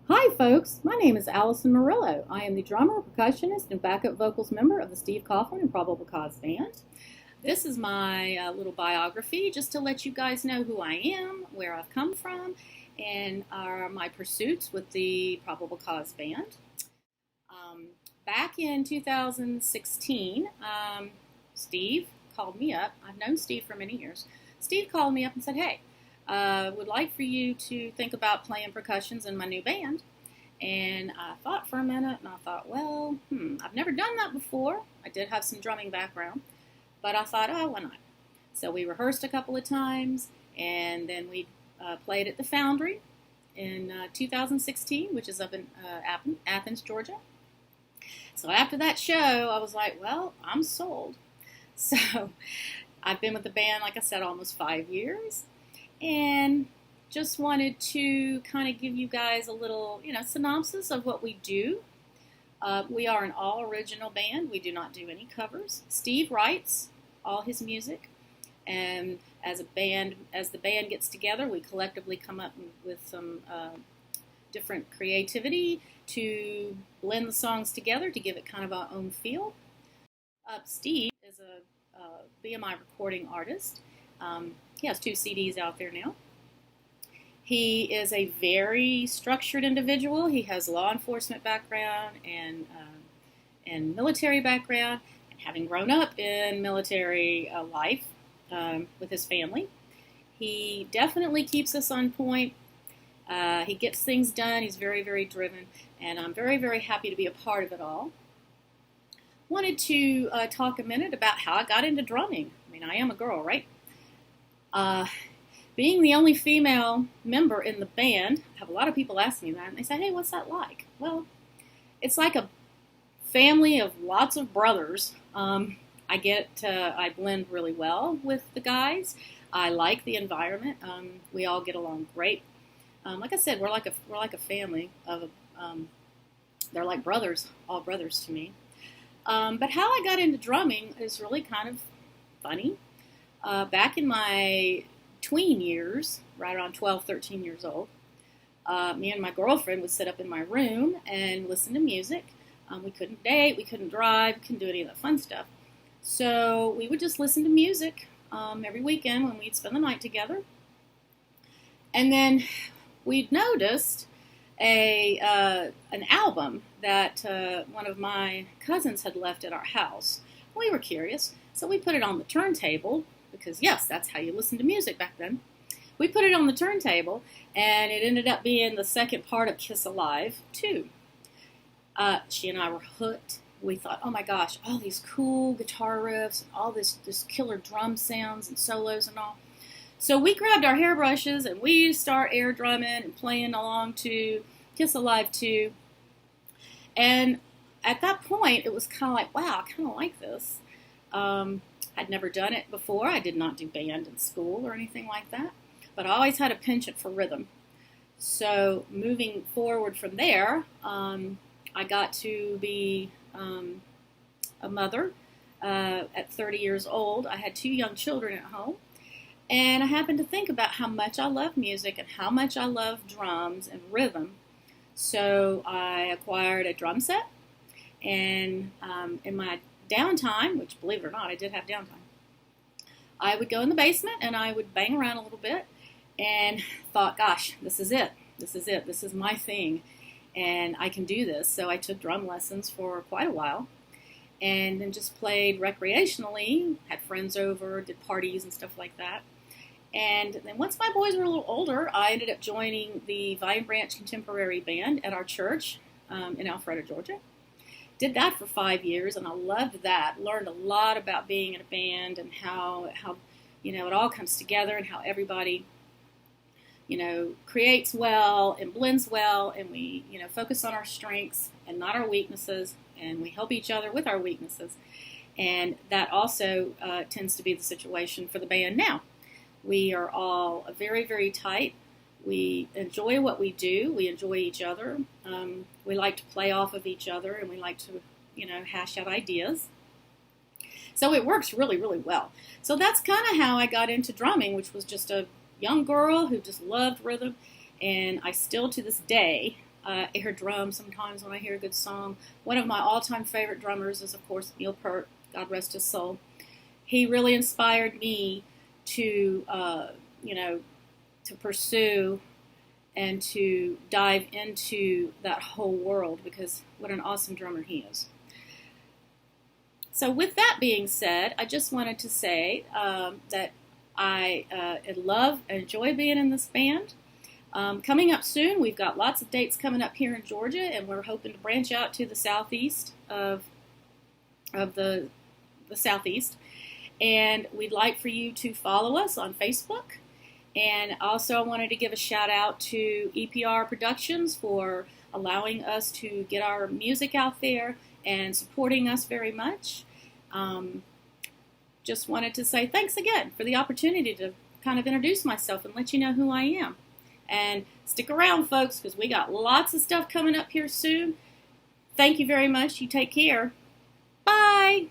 Hi folks, my name is Allison Murillo. I am the drummer, percussionist, and backup vocals member of the Steve Coughlin and Probable Band. This is my little biography just to let you guys know who I am, where I've come from, and my pursuits with the Probable Cause Band. Back in 2016, Steve called me up. I've known Steve for many years. Steve called me up and said, hey, would like for you to think about playing percussions in my new band. And I thought for a minute, and I thought, well, I've never done that before. I did have some drumming background, but I thought, oh, why not? So we rehearsed a couple of times, and then we played at the Foundry in 2016, which is up in Athens, Georgia. So after that show, I was like, well, I'm sold. So I've been with the band, like I said, almost 5 years. And just wanted to kind of give you guys a little, synopsis of what we do. We are an all-original band. We do not do any covers. Steve writes all his music, and as the band gets together, we collectively come up with some different creativity to blend the songs together to give it kind of our own feel. Steve is a BMI recording artist. He has 2 CDs out there now. He is a very structured individual. He has law enforcement background and military background. And having grown up in military life with his family, he definitely keeps us on point. He gets things done. He's very, very driven. And I'm very, very happy to be a part of it all. Wanted to talk a minute about how I got into drumming. I mean, I am a girl, right? Being the only female member in the band, I have a lot of people ask me that, and they say, hey, what's that like? Well, it's like a family of lots of brothers. I blend really well with the guys. I like the environment. We all get along great. Like I said, we're like a family of. They're like brothers, all brothers to me. But how I got into drumming is really kind of funny. Back in my tween years, right around 12, 13 years old, me and my girlfriend would sit up in my room and listen to music. We couldn't date, we couldn't drive, we couldn't do any of that fun stuff. So we would just listen to music every weekend when we'd spend the night together. And then we'd noticed an album that one of my cousins had left at our house. We were curious, so we put it on the turntable, because yes, that's how you listen to music back then. We put it on the turntable, and it ended up being the second part of Kiss Alive 2. She and I were hooked. We thought, oh my gosh, all these cool guitar riffs, and all this killer drum sounds and solos and all. So we grabbed our hairbrushes, and we start air drumming and playing along to Kiss Alive 2. And at that point, it was kind of like, wow, I kind of like this. I'd never done it before. I did not do band in school or anything like that, but I always had a penchant for rhythm. So moving forward from there, I got to be a mother at 30 years old. I had 2 young children at home, and I happened to think about how much I love music and how much I love drums and rhythm. So I acquired a drum set, and in my downtime, which believe it or not, I did have downtime, I would go in the basement and I would bang around a little bit and thought, gosh, this is it. This is my thing, and I can do this. So I took drum lessons for quite a while, and then just played recreationally, had friends over, did parties and stuff like that. And then once my boys were a little older, I ended up joining the Vine Branch Contemporary Band at our church in Alpharetta, Georgia. Did that for 5 years, and I loved that. Learned a lot about being in a band and how it all comes together, and how everybody creates well and blends well, and we focus on our strengths and not our weaknesses, and we help each other with our weaknesses. And that also tends to be the situation for the band now. We are all very, very tight. We enjoy what we do. We enjoy each other. We like to play off of each other, and we like to, hash out ideas. So it works really, really well. So that's kind of how I got into drumming, which was just a young girl who just loved rhythm. And I still, to this day, air drum sometimes when I hear a good song. One of my all-time favorite drummers is, of course, Neil Peart, God rest his soul. He really inspired me to, to pursue and to dive into that whole world, because what an awesome drummer he is. So with that being said, I just wanted to say that I love and enjoy being in this band. Coming up soon, we've got lots of dates coming up here in Georgia, and we're hoping to branch out to the southeast of the southeast. And we'd like for you to follow us on Facebook. And also I wanted to give a shout out to EPR Productions for allowing us to get our music out there and supporting us very much. Just wanted to say thanks again for the opportunity to kind of introduce myself and let you know who I am. And stick around, folks, because we got lots of stuff coming up here soon. Thank you very much. You take care. Bye.